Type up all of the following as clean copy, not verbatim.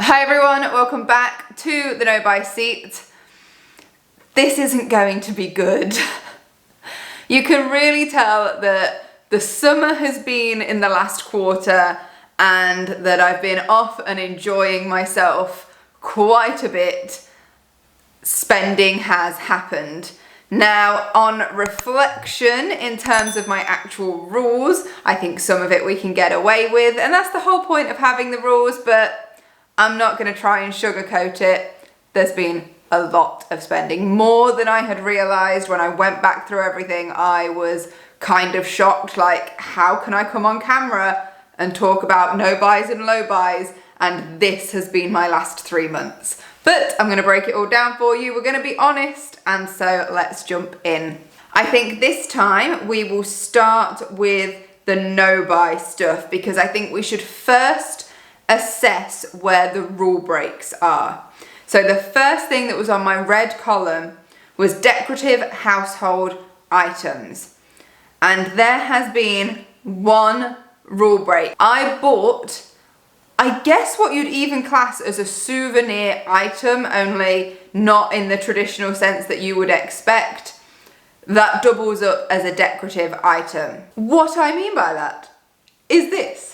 Hi everyone, welcome back to the No Buy Seat. This isn't going to be good. You can really tell that the summer has been in the last quarter and that I've been off and enjoying myself quite a bit. Spending has happened. Now, on reflection, in terms of my actual rules, I think some of it we can get away with, and that's the whole point of having the rules, but I'm not going to try and sugarcoat it. There's been a lot of spending, more than I had realised. When I went back through everything, I was kind of shocked, like, how can I come on camera and talk about no buys and low buys, and this has been my last 3 months. But I'm going to break it all down for you. We're going to be honest, and so let's jump in. I think this time we will start with the no buy stuff, because I think we should first assess where the rule breaks are. So the first thing that was on my red column was decorative household items. And there has been one rule break. I bought, I guess what you'd even class as a souvenir item, only not in the traditional sense that you would expect, that doubles up as a decorative item. What I mean by that is this.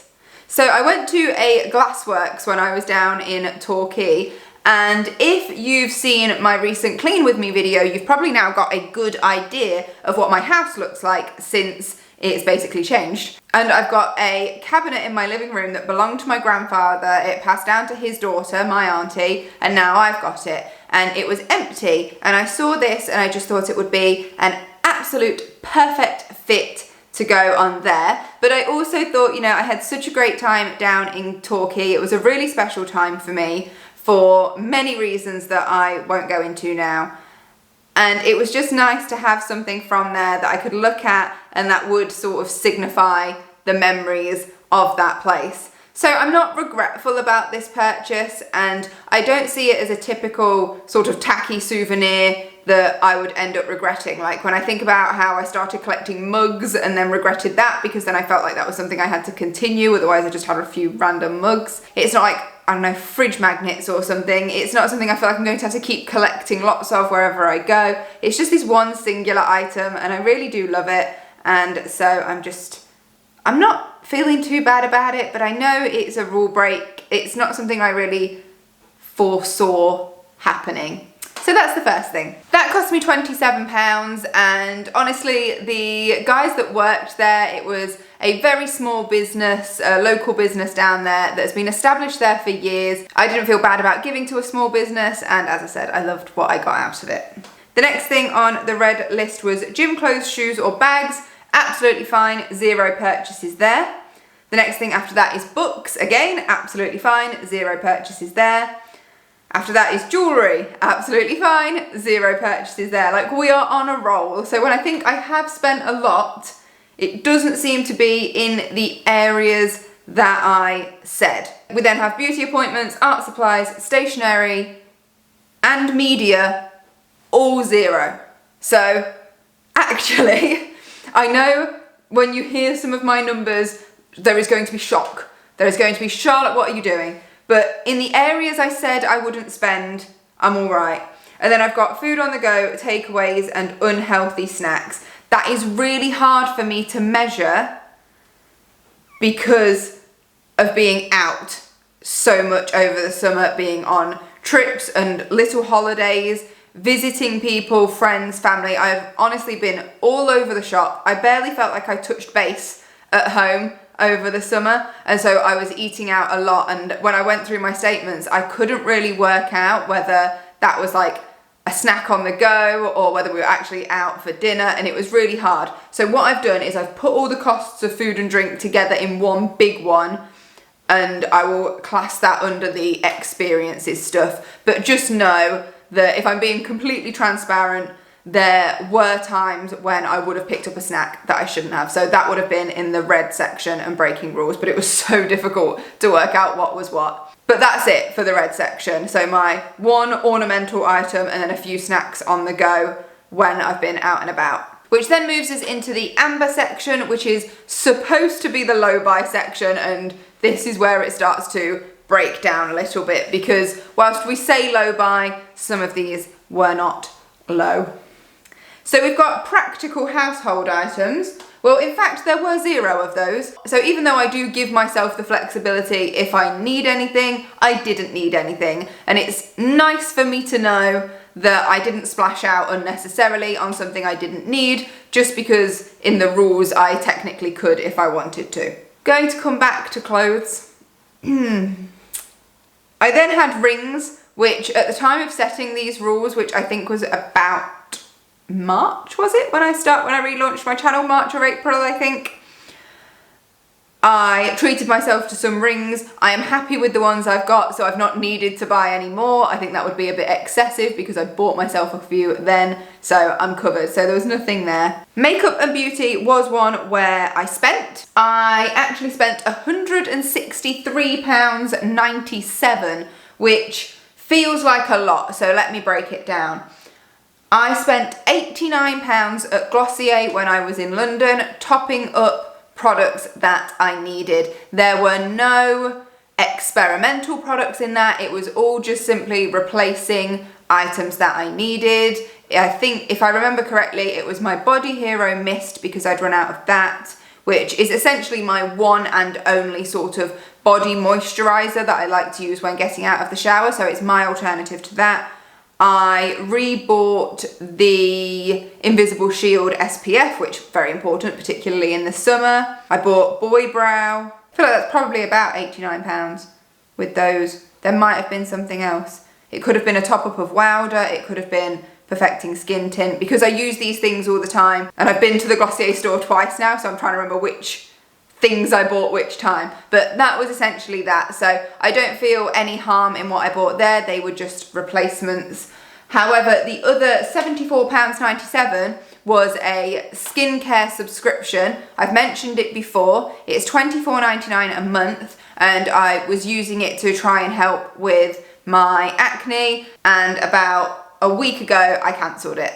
So I went to a glassworks when I was down in Torquay, and if you've seen my recent Clean With Me video, you've probably now got a good idea of what my house looks like since it's basically changed. And I've got a cabinet in my living room that belonged to my grandfather. It passed down to his daughter, my auntie, and now I've got it. And it was empty, and I saw this and I just thought it would be an absolute perfect fit to go on there. But I also thought, you know, I had such a great time down in Torquay. It was a really special time for me for many reasons that I won't go into now. And it was just nice to have something from there that I could look at and that would sort of signify the memories of that place. So I'm not regretful about this purchase, and I don't see it as a typical sort of tacky souvenir that I would end up regretting. Like when I think about how I started collecting mugs and then regretted that because then I felt like that was something I had to continue, otherwise I just had a few random mugs. It's not like, I don't know, fridge magnets or something. It's not something I feel like I'm going to have to keep collecting lots of wherever I go. It's just this one singular item and I really do love it. And so I'm not feeling too bad about it, but I know it's a rule break. It's not something I really foresaw happening. So that's the first thing. That cost me £27, and honestly, the guys that worked there, it was a very small business, a local business down there that's been established there for years. I didn't feel bad about giving to a small business, and as I said, I loved what I got out of it. The next thing on the red list was gym clothes, shoes or bags. Absolutely fine, 0 purchases there. The next thing after that is books. Again, absolutely fine, 0 purchases there. After that is jewellery, absolutely fine, 0 purchases there. Like, we are on a roll. So when I think I have spent a lot, it doesn't seem to be in the areas that I said. We then have beauty appointments, art supplies, stationery, and media, all 0. So actually, I know when you hear some of my numbers, there is going to be shock. There is going to be, Charlotte, what are you doing? But in the areas I said I wouldn't spend, I'm all right. And then I've got food on the go, takeaways, and unhealthy snacks. That is really hard for me to measure because of being out so much over the summer, being on trips and little holidays, visiting people, friends, family. I've honestly been all over the shop. I barely felt like I touched base at home over the summer, and so I was eating out a lot, and when I went through my statements I couldn't really work out whether that was like a snack on the go or whether we were actually out for dinner, and it was really hard. So what I've done is I've put all the costs of food and drink together in one big one, and I will class that under the experiences stuff. But just know that if I'm being completely transparent, there were times when I would have picked up a snack that I shouldn't have. So that would have been in the red section and breaking rules, but it was so difficult to work out what was what. But that's it for the red section. So my one ornamental item and then a few snacks on the go when I've been out and about. Which then moves us into the amber section, which is supposed to be the low buy section, and this is where it starts to break down a little bit, because whilst we say low buy, some of these were not low. So we've got practical household items. Well, in fact, there were 0 of those. So even though I do give myself the flexibility, if I need anything, I didn't need anything. And it's nice for me to know that I didn't splash out unnecessarily on something I didn't need, just because in the rules I technically could if I wanted to. Going to come back to clothes. I then had rings, which at the time of setting these rules, which I think was about March, was it? When I relaunched my channel, March or April, I think. I treated myself to some rings. I am happy with the ones I've got, so I've not needed to buy any more. I think that would be a bit excessive because I bought myself a few then, so I'm covered. So there was nothing there. Makeup and beauty was one where I spent. I actually spent £163.97, which feels like a lot, so let me break it down. I spent £89 at Glossier when I was in London, topping up products that I needed. There were no experimental products in that. It was all just simply replacing items that I needed. I think, if I remember correctly, it was my Body Hero Mist, because I'd run out of that, which is essentially my one and only sort of body moisturizer that I like to use when getting out of the shower, so it's my alternative to that. I rebought the Invisible Shield SPF, which is very important, particularly in the summer. I bought Boy Brow. I feel like that's probably about £89 with those. There might have been something else. It could have been a top-up of Wowder. It could have been Perfecting Skin Tint, because I use these things all the time. And I've been to the Glossier store twice now, so I'm trying to remember which things I bought which time, but that was essentially that. So I don't feel any harm in what I bought there. They were just replacements. However, the other £74.97 was a skincare subscription. I've mentioned it before. It's £24.99 a month, and I was using it to try and help with my acne, and about a week ago I cancelled it.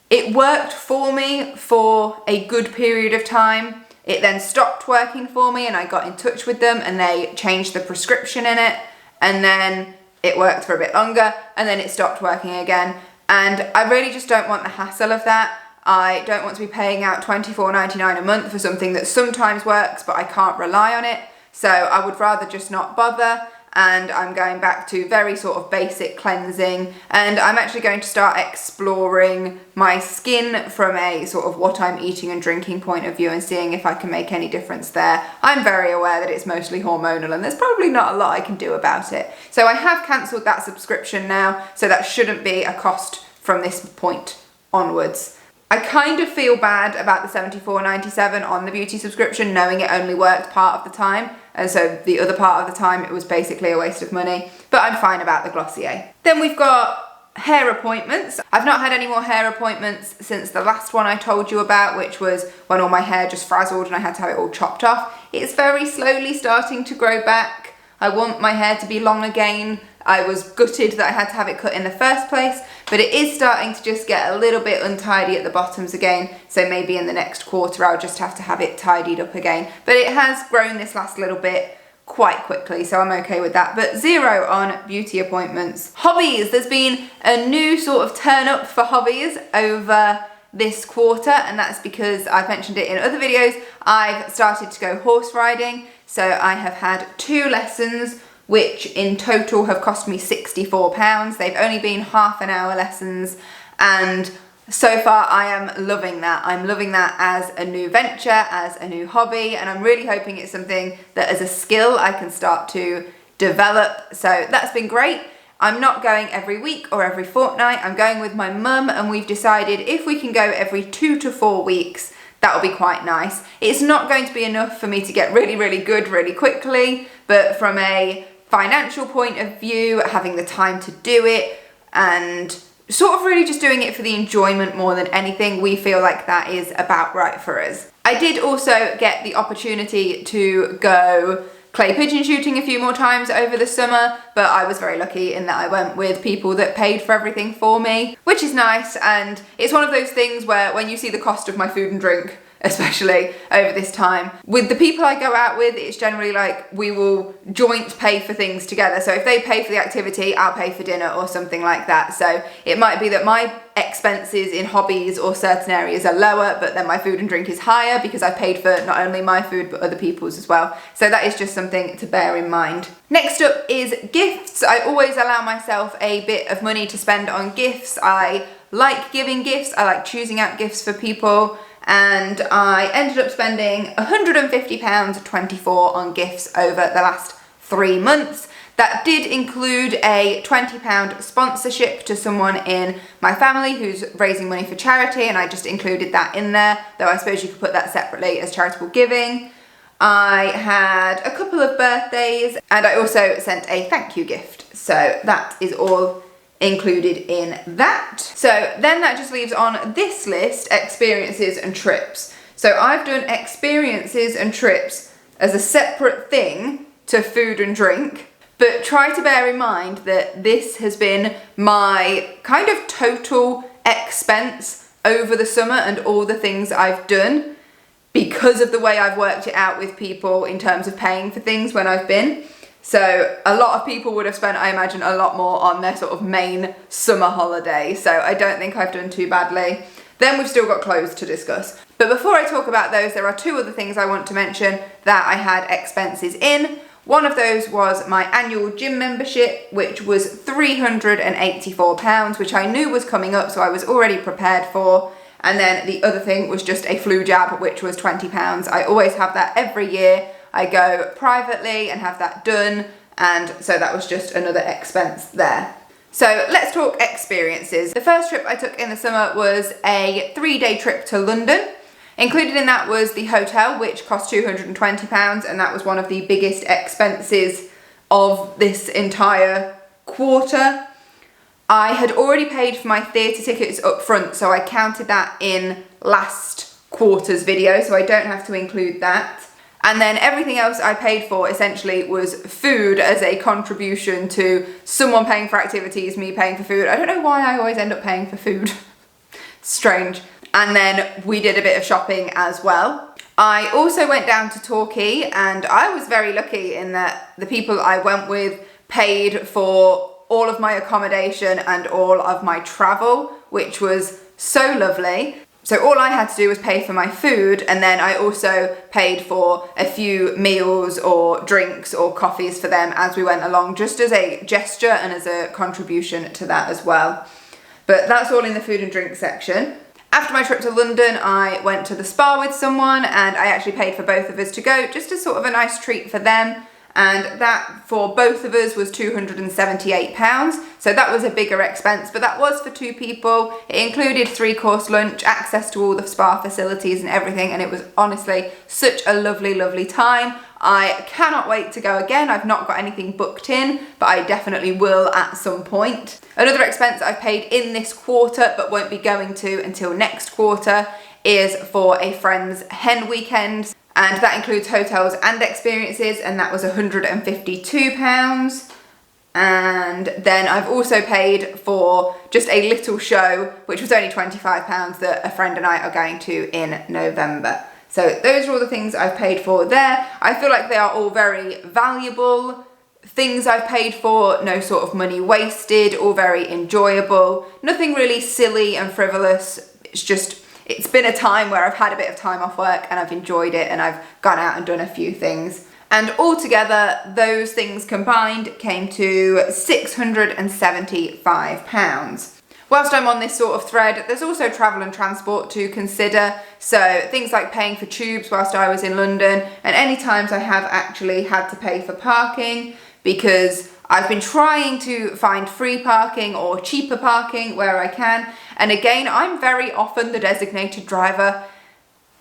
It worked for me for a good period of time. It then stopped working for me, and I got in touch with them and they changed the prescription in it, and then it worked for a bit longer, and then it stopped working again. And I really just don't want the hassle of that. I don't want to be paying out £24.99 a month for something that sometimes works, but I can't rely on it. So I would rather just not bother. And I'm going back to very sort of basic cleansing, and I'm actually going to start exploring my skin from a sort of what I'm eating and drinking point of view, and seeing if I can make any difference there. I'm very aware that it's mostly hormonal, and there's probably not a lot I can do about it. So I have cancelled that subscription now, so that shouldn't be a cost from this point onwards. I kind of feel bad about the £74.97 on the beauty subscription, knowing it only worked part of the time, and so the other part of the time it was basically a waste of money, but I'm fine about the Glossier. Then we've got hair appointments. I've not had any more hair appointments since the last one I told you about, which was when all my hair just frazzled and I had to have it all chopped off. It's very slowly starting to grow back. I want my hair to be long again. I was gutted that I had to have it cut in the first place, but it is starting to just get a little bit untidy at the bottoms again, so maybe in the next quarter I'll just have to have it tidied up again. But it has grown this last little bit quite quickly, so I'm okay with that. But 0 on beauty appointments. Hobbies, there's been a new sort of turn up for hobbies over this quarter, and that's because I've mentioned it in other videos. I've started to go horse riding, so I have had 2 lessons, which in total have cost me £64. They've only been half-an-hour lessons, and so far I am loving that. I'm loving that as a new venture, as a new hobby, and I'm really hoping it's something that as a skill I can start to develop. So that's been great. I'm not going every week or every fortnight. I'm going with my mum, and we've decided if we can go every 2 to 4 weeks, that will be quite nice. It's not going to be enough for me to get really, really good really quickly, but from a financial point of view, having the time to do it, and sort of really just doing it for the enjoyment more than anything, we feel like that is about right for us. I did also get the opportunity to go clay pigeon shooting a few more times over the summer, but I was very lucky in that I went with people that paid for everything for me, which is nice. And it's one of those things where when you see the cost of my food and drink especially over this time. With the people I go out with, it's generally like we will joint pay for things together. So if they pay for the activity, I'll pay for dinner or something like that. So it might be that my expenses in hobbies or certain areas are lower, but then my food and drink is higher because I paid for not only my food but other people's as well. So that is just something to bear in mind. Next up is gifts. I always allow myself a bit of money to spend on gifts. I like giving gifts, I like choosing out gifts for people, and I ended up spending £150.24 on gifts over the last 3 months. That did include a £20 sponsorship to someone in my family who's raising money for charity, and I just included that in there, though I suppose you could put that separately as charitable giving. I had a couple of birthdays, and I also sent a thank you gift, so that is all included in that. So then that just leaves on this list experiences and trips. So I've done experiences and trips as a separate thing to food and drink, but try to bear in mind that this has been my kind of total expense over the summer and all the things I've done because of the way I've worked it out with people in terms of paying for things when I've been. So a lot of people would have spent, I imagine, a lot more on their sort of main summer holiday. So I don't think I've done too badly. Then we've still got clothes to discuss. But before I talk about those, there are 2 other things I want to mention that I had expenses in. One of those was my annual gym membership, which was £384, which I knew was coming up, so I was already prepared for. And then the other thing was just a flu jab, which was £20. I always have that every year. I go privately and have that done, and so that was just another expense there. So let's talk experiences. The first trip I took in the summer was a 3-day trip to London. Included in that was the hotel, which cost £220, and that was one of the biggest expenses of this entire quarter. I had already paid for my theatre tickets up front, so I counted that in last quarter's video, so I don't have to include that. And then everything else I paid for essentially was food as a contribution to someone paying for activities, me paying for food. I don't know why I always end up paying for food. Strange. And then we did a bit of shopping as well. I also went down to Torquay, and I was very lucky in that the people I went with paid for all of my accommodation and all of my travel, which was so lovely. So all I had to do was pay for my food, and then I also paid for a few meals or drinks or coffees for them as we went along, just as a gesture and as a contribution to that as well. But that's all in the food and drink section. After my trip to London, I went to the spa with someone, and I actually paid for both of us to go, just as sort of a nice treat for them. And that for both of us was £278. So that was a bigger expense, but that was for 2 people. It included 3-course lunch, access to all the spa facilities and everything, and it was honestly such a lovely, lovely time. I cannot wait to go again. I've not got anything booked in, but I definitely will at some point. Another expense I've paid in this quarter, but won't be going to until next quarter, is for a friend's hen weekend. And that includes hotels and experiences, and that was £152. And then I've also paid for just a little show, which was only £25, that a friend and I are going to in November. So those are all the things I've paid for there. I feel like they are all very valuable things I've paid for, no sort of money wasted, all very enjoyable, nothing really silly and frivolous. It's been a time where I've had a bit of time off work and I've enjoyed it, and I've gone out and done a few things. And altogether, those things combined came to £675. Whilst I'm on this sort of thread, there's also travel and transport to consider. So things like paying for tubes whilst I was in London, and any times I have actually had to pay for parking, because I've been trying to find free parking or cheaper parking where I can. And again, I'm very often the designated driver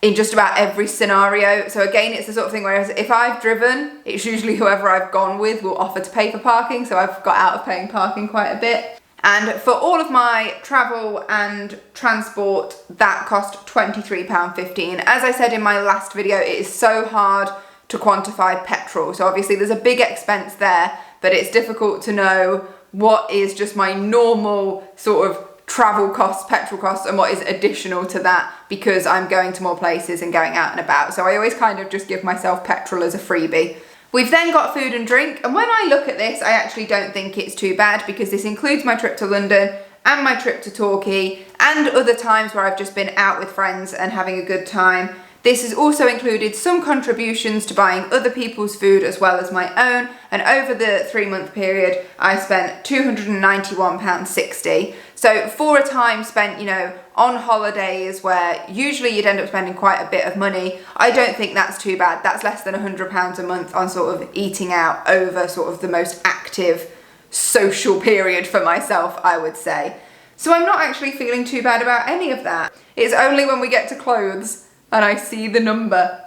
in just about every scenario. So again, it's the sort of thing where if I've driven, it's usually whoever I've gone with will offer to pay for parking. So I've got out of paying parking quite a bit. And for all of my travel and transport, that cost £23.15. As I said in my last video, it is so hard to quantify petrol. So obviously there's a big expense there, but it's difficult to know what is just my normal sort of travel costs, petrol costs, and what is additional to that because I'm going to more places and going out and about. So I always kind of just give myself petrol as a freebie. We've then got food and drink, and when I look at this, I actually don't think it's too bad because this includes my trip to London and my trip to Torquay and other times where I've just been out with friends and having a good time. This has also included some contributions to buying other people's food as well as my own, and over the 3-month period I spent £291.60. So for a time spent, you know, on holidays where usually you'd end up spending quite a bit of money, I don't think that's too bad. That's less than £100 a month on sort of eating out over sort of the most active social period for myself, I would say. So I'm not actually feeling too bad about any of that. It's only when we get to clothes and I see the number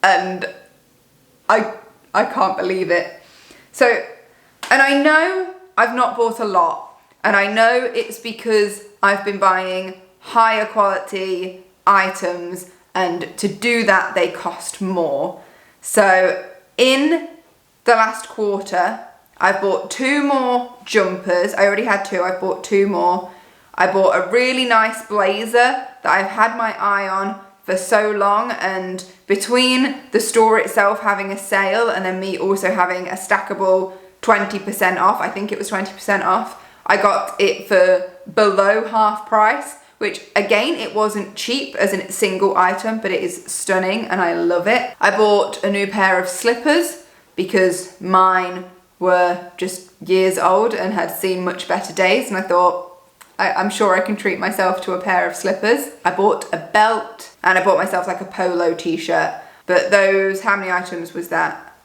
and I can't believe it. So, and I know I've not bought a lot, and I know it's because I've been buying higher quality items, and to do that they cost more. So in the last quarter I bought 2 more jumpers. I already had 2, I bought 2 more. I bought a really nice blazer that I've had my eye on for so long, and between the store itself having a sale and then me also having a stackable 20% off, I think it was 20% off, I got it for below half price, which again, it wasn't cheap as a single item, but it is stunning and I love it. I bought a new pair of slippers because mine were just years old and had seen much better days, and I thought, I'm sure I can treat myself to a pair of slippers. I bought a belt and I bought myself like a polo t-shirt. But those, how many items was that?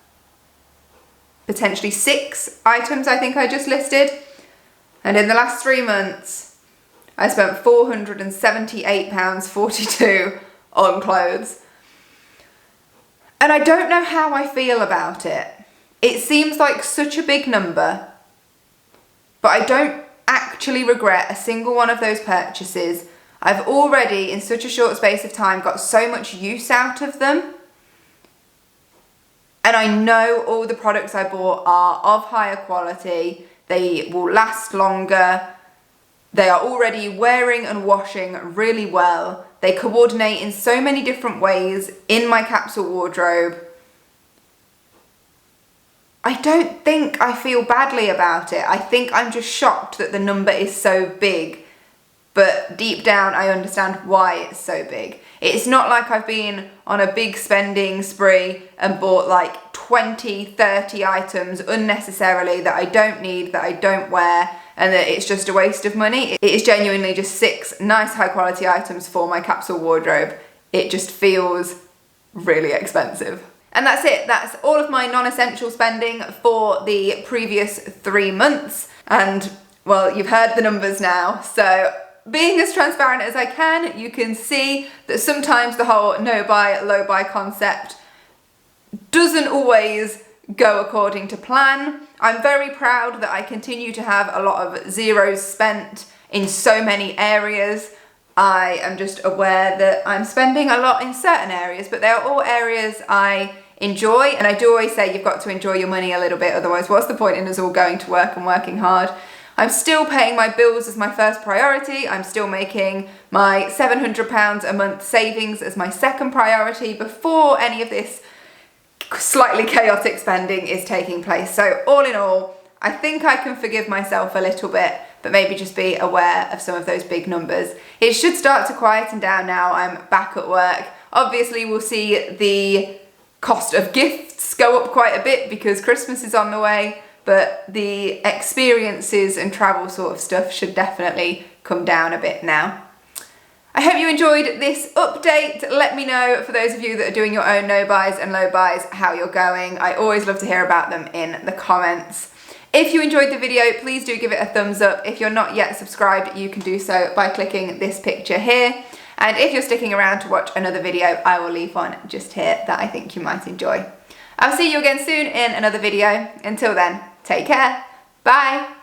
Potentially 6 items I think I just listed. And in the last 3 months, I spent £478.42 on clothes. And I don't know how I feel about it. It seems like such a big number, but I don't actually regret a single one of those purchases. I've already, in such a short space of time, got so much use out of them. And I know all the products I bought are of higher quality. They will last longer. They are already wearing and washing really well. They coordinate in so many different ways in my capsule wardrobe. I don't think I feel badly about it. I think I'm just shocked that the number is so big, but deep down I understand why it's so big. It's not like I've been on a big spending spree and bought like 20, 30 items unnecessarily that I don't need, that I don't wear, and that it's just a waste of money. It is genuinely just 6 nice high quality items for my capsule wardrobe. It just feels really expensive. And that's it. That's all of my non-essential spending for the previous 3 months. And well, you've heard the numbers now. So being as transparent as I can, you can see that sometimes the whole no buy, low buy concept doesn't always go according to plan. I'm very proud that I continue to have a lot of zeros spent in so many areas. I am just aware that I'm spending a lot in certain areas, but they are all areas I enjoy, and I do always say you've got to enjoy your money a little bit, otherwise what's the point in us all going to work and working hard? I'm still paying my bills as my first priority. I'm still making my £700 a month savings as my second priority before any of this slightly chaotic spending is taking place. So all in all, I think I can forgive myself a little bit, but maybe just be aware of some of those big numbers. It should start to quieten down now I'm back at work. Obviously we'll see the cost of gifts go up quite a bit because Christmas is on the way, but the experiences and travel sort of stuff should definitely come down a bit now. I hope you enjoyed this update. Let me know, for those of you that are doing your own no buys and low buys, how you're going. I always love to hear about them in the comments. If you enjoyed the video, please do give it a thumbs up. If you're not yet subscribed, you can do so by clicking this picture here. And if you're sticking around to watch another video, I will leave one just here that I think you might enjoy. I'll see you again soon in another video. Until then, take care. Bye.